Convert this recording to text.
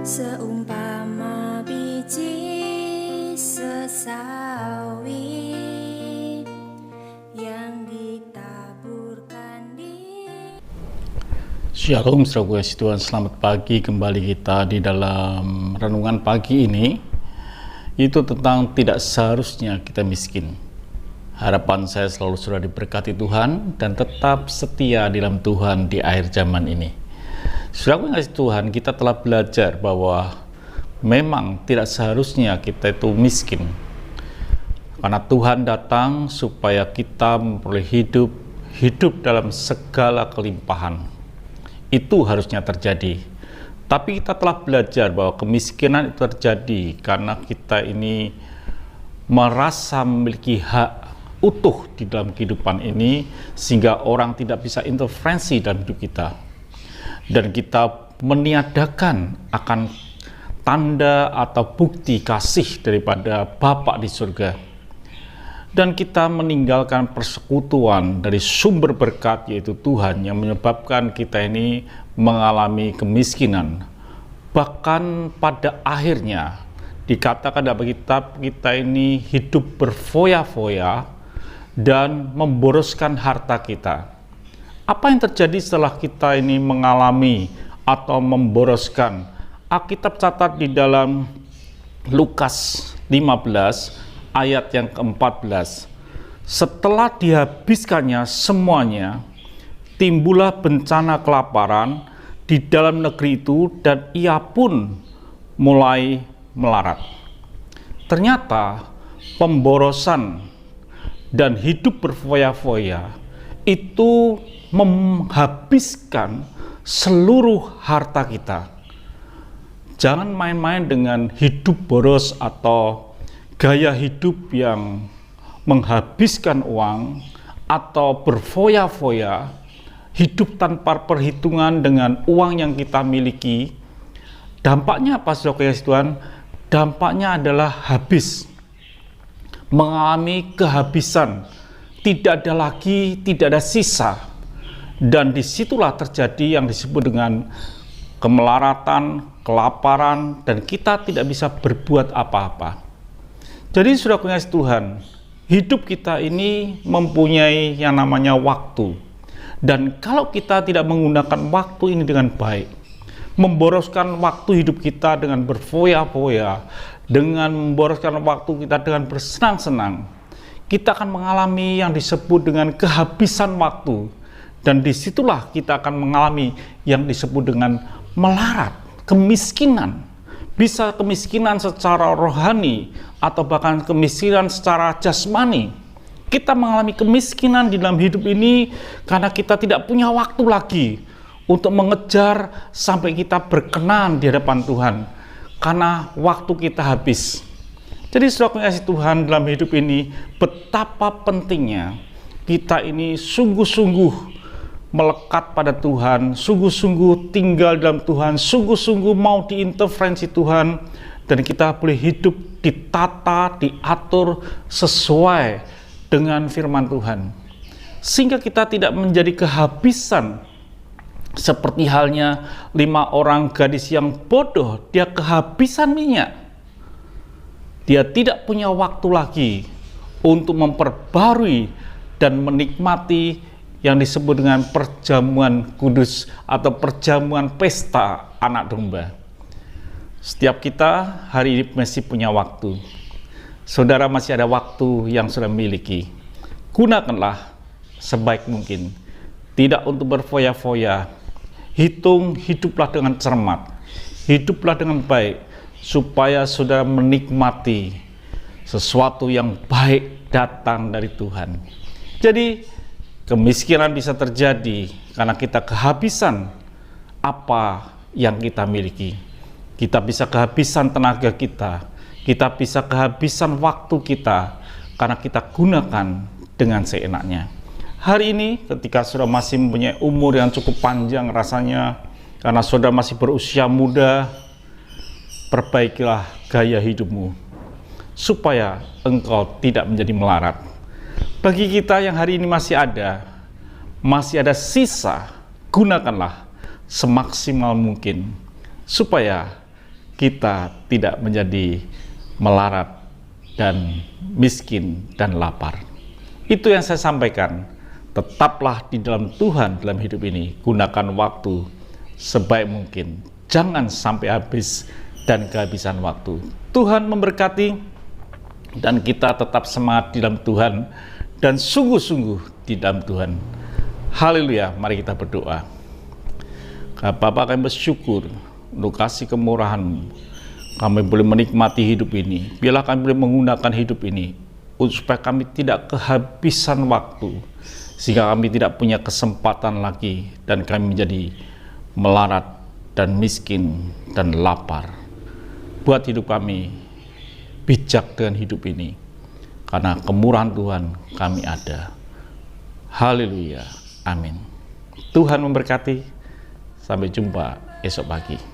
Seumpama biji sesawi yang ditaburkan di... Shalom saudara kasih Tuhan, selamat pagi kembali kita di dalam renungan pagi ini. Itu tentang tidak seharusnya kita miskin. Harapan saya selalu sudah diberkati Tuhan dan tetap setia di dalam Tuhan di akhir zaman ini. Saudara kasih Tuhan, kita telah belajar bahwa memang tidak seharusnya kita itu miskin. Karena Tuhan datang supaya kita memperoleh hidup dalam segala kelimpahan. Itu harusnya terjadi. Tapi kita telah belajar bahwa kemiskinan itu terjadi karena kita ini merasa memiliki hak utuh di dalam kehidupan ini, sehingga orang tidak bisa intervensi dalam hidup kita. Dan kita meniadakan akan tanda atau bukti kasih daripada Bapa di surga. Dan kita meninggalkan persekutuan dari sumber berkat, yaitu Tuhan, yang menyebabkan kita ini mengalami kemiskinan. Bahkan pada akhirnya dikatakan dalam kitab, kita ini hidup berfoya-foya dan memboroskan harta kita. Apa yang terjadi setelah kita ini mengalami atau memboroskan? Alkitab catat di dalam Lukas 15 ayat yang ke-14. Setelah dihabiskannya semuanya, timbullah bencana kelaparan di dalam negeri itu dan ia pun mulai melarat. Ternyata pemborosan dan hidup berfoya-foya itu menghabiskan seluruh harta kita. Jangan main-main dengan hidup boros atau gaya hidup yang menghabiskan uang atau berfoya-foya, hidup tanpa perhitungan dengan uang yang kita miliki. Dampaknya apa, saudara Tuhan? Dampaknya adalah habis, mengalami kehabisan, tidak ada sisa. Dan disitulah terjadi yang disebut dengan kemelaratan, kelaparan, dan kita tidak bisa berbuat apa-apa. Jadi saudara kasih Tuhan, hidup kita ini mempunyai yang namanya waktu. Dan kalau kita tidak menggunakan waktu ini dengan baik, memboroskan waktu hidup kita dengan berfoya-foya, dengan memboroskan waktu kita dengan bersenang-senang, kita akan mengalami yang disebut dengan kehabisan waktu. Dan disitulah kita akan mengalami yang disebut dengan melarat, kemiskinan. Bisa kemiskinan secara rohani atau bahkan kemiskinan secara jasmani. Kita mengalami kemiskinan di dalam hidup ini karena kita tidak punya waktu lagi untuk mengejar sampai kita berkenan di hadapan Tuhan. Karena waktu kita habis. Jadi saudara kasih Tuhan, dalam hidup ini betapa pentingnya kita ini sungguh-sungguh melekat pada Tuhan, sungguh-sungguh tinggal dalam Tuhan, sungguh-sungguh mau diintervensi Tuhan, dan kita boleh hidup ditata, diatur sesuai dengan firman Tuhan. Sehingga kita tidak menjadi kehabisan, seperti halnya 5 orang gadis yang bodoh, dia kehabisan minyak. Dia tidak punya waktu lagi untuk memperbarui dan menikmati yang disebut dengan perjamuan kudus atau perjamuan pesta anak domba. Setiap kita hari ini masih punya waktu. Saudara masih ada waktu yang sudah miliki. Gunakanlah sebaik mungkin. Tidak untuk berfoya-foya. Hiduplah dengan cermat. Hiduplah dengan baik. Supaya saudara menikmati sesuatu yang baik datang dari Tuhan. Jadi, kemiskinan bisa terjadi karena kita kehabisan apa yang kita miliki. Kita bisa kehabisan tenaga kita. Kita bisa kehabisan waktu kita karena kita gunakan dengan seenaknya. Hari ini ketika saudara masih mempunyai umur yang cukup panjang rasanya, karena saudara masih berusia muda, perbaikilah gaya hidupmu supaya engkau tidak menjadi melarat. Bagi kita yang hari ini masih ada sisa, gunakanlah semaksimal mungkin supaya kita tidak menjadi melarat dan miskin dan lapar. Itu yang saya sampaikan. Tetaplah di dalam Tuhan dalam hidup ini. Gunakan waktu sebaik mungkin. Jangan sampai habis dan kehabisan waktu. Tuhan memberkati dan kita tetap semangat di dalam Tuhan dan sungguh-sungguh di dalam Tuhan. Haleluya, mari kita berdoa. Bapa, kami bersyukur untuk kasih kemurahan-Mu. Kami boleh menikmati hidup ini. Biarlah kami boleh menggunakan hidup ini supaya kami tidak kehabisan waktu, sehingga kami tidak punya kesempatan lagi dan kami menjadi melarat dan miskin dan lapar. Buat hidup kami bijak dengan hidup ini, karena kemurahan Tuhan kami ada. Haleluya, amin. Tuhan memberkati. Sampai jumpa esok pagi.